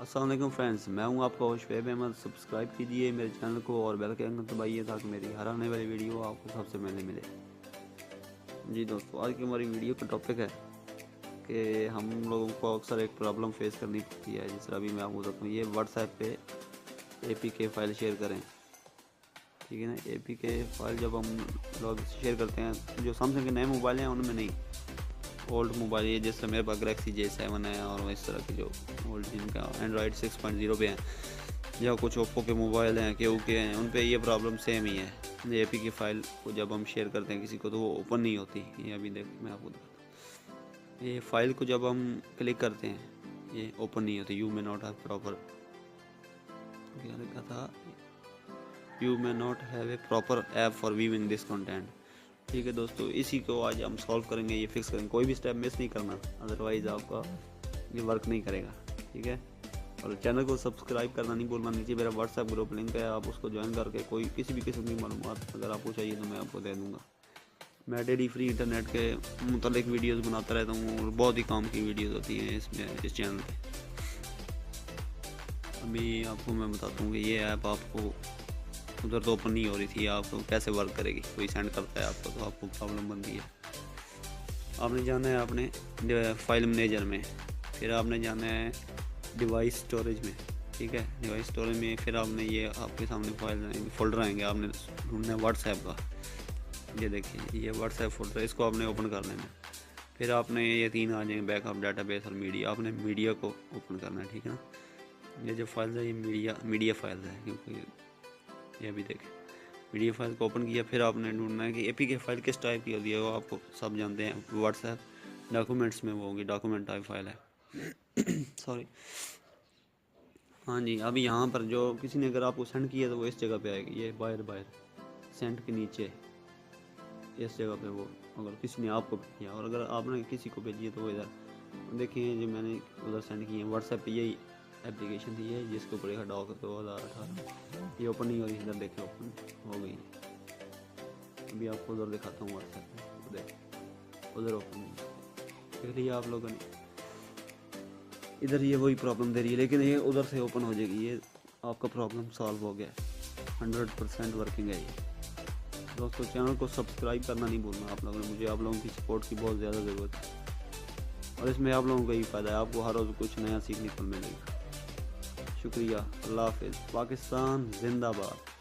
अस्सलाम वालेकुम फ्रेंड्स, मैं हूं आपका होस्ट शुएब अहमद। सब्सक्राइब कीजिए मेरे चैनल को और बेल के आइकन दबाइए ताकि मेरी हर आने वाली वीडियो आपको सबसे पहले मिले। जी दोस्तों, आज की हमारी वीडियो का टॉपिक है कि हम लोगों को अक्सर एक प्रॉब्लम फेस करनी पड़ती है। जिस तरह अभी मैं आपको बताता हूँ, ये व्हाट्सएप पे APK फ़ाइल शेयर करें, ठीक है ना। APK फ़ाइल जब हम लोग शेयर करते हैं, जो सैमसंग के नए मोबाइल हैं उनमें नहीं, ओल्ड मोबाइल ये जैसे मेरे पास गैलेक्सी J7 है और इस तरह के जो ओल्ड जिनका एंड्रॉयड 6.0 पे हैं, या कुछ ओप्पो के मोबाइल हैं, केयू के हैं, उन पे ये प्रॉब्लम सेम ही है। ये APK फ़ाइल को जब हम शेयर करते हैं किसी को तो वो ओपन नहीं होती। ये अभी देख मैं आपको दिखाता हूँ, ये फ़ाइल को जब हम क्लिक करते हैं ये ओपन नहीं होती। You may not have proper, क्या लिखा था, you may not have a proper app for viewing this content. ठीक है दोस्तों, इसी को आज हम सॉल्व करेंगे, ये फिक्स करेंगे। कोई भी स्टेप मिस नहीं करना, अदरवाइज़ आपका ये वर्क नहीं करेगा, ठीक है। और चैनल को सब्सक्राइब करना नहीं भूलना। नीचे मेरा व्हाट्सएप ग्रुप लिंक है, आप उसको ज्वाइन करके कोई किसी भी किस्म की मालूमात अगर आपको चाहिए तो मैं आपको दे दूँगा। मैं डेली फ्री इंटरनेट के मुतालिक वीडियोज़ बनाता रहता हूँ और बहुत ही काम की वीडियोज़ होती हैं इस चैनल पर। अभी आपको मैं बताता हूँ कि ये ऐप आपको उधर तो ओपन नहीं हो रही थी, आपको कैसे वर्क करेगी। कोई सेंड करता है आपको तो आपको प्रॉब्लम बनती है। आपने जाना है अपने फाइल मैनेजर में, फिर आपने जाना है डिवाइस स्टोरेज में, ठीक है। डिवाइस स्टोरेज में फिर आपने ये आपके सामने फाइल फोल्डर आएंगे, आपने ढूंढना है व्हाट्सएप का। ये देखिए, ये व्हाट्सएप फोल्डर, इसको आपने ओपन कर लेना। फिर आपने ये 3 आ जाएंगे, बैकअप, डाटाबेस और मीडिया। आपने मीडिया को ओपन करना है, ठीक है ना। ये जो फाइल है ये मीडिया फाइल है, क्योंकि ये अभी देखें मीडिया फाइल को ओपन किया। फिर आपने ढूंढना है कि APK फ़ाइल किस टाइप की होती है, वो आपको सब जानते हैं। व्हाट्सएप डॉक्यूमेंट्स में वो होगी, डॉक्यूमेंट टाइप फाइल है सॉरी। हाँ जी, अभी यहाँ पर जो किसी ने अगर आपको सेंड किया तो वो इस जगह पे आएगी, ये बाहर सेंड के नीचे इस जगह पे वो, अगर किसी ने आपको किया और अगर आपने किसी को भेजी है तो वो इधर देखिए। जो मैंने उधर सेंड किए हैं व्हाट्सएप पे, यही एप्लीकेशन थी ये जिसके ऊपर लिखा डॉक 2018। ये ओपन नहीं हो रही, इधर देखिए ओपन हो गई। अभी आपको उधर दिखाता हूँ व्हाट्सएप में, देख उधर ओपन नहीं देख लिया आप लोगों ने। इधर ये वही प्रॉब्लम दे रही है, लेकिन ये उधर से ओपन हो जाएगी। ये आपका प्रॉब्लम सॉल्व हो गया, 100% वर्किंग है ये। दोस्तों, चैनल को सब्सक्राइब करना नहीं भूलना आप लोगों ने। मुझे आप लोगों की सपोर्ट की बहुत ज़्यादा ज़रूरत है और इसमें आप लोगों का ही फ़ायदा है, आपको हर रोज़ कुछ नया सीखने को मिलेगा। शुक्रिया, अल्लाह हाफ़िज़, पाकिस्तान जिंदाबाद।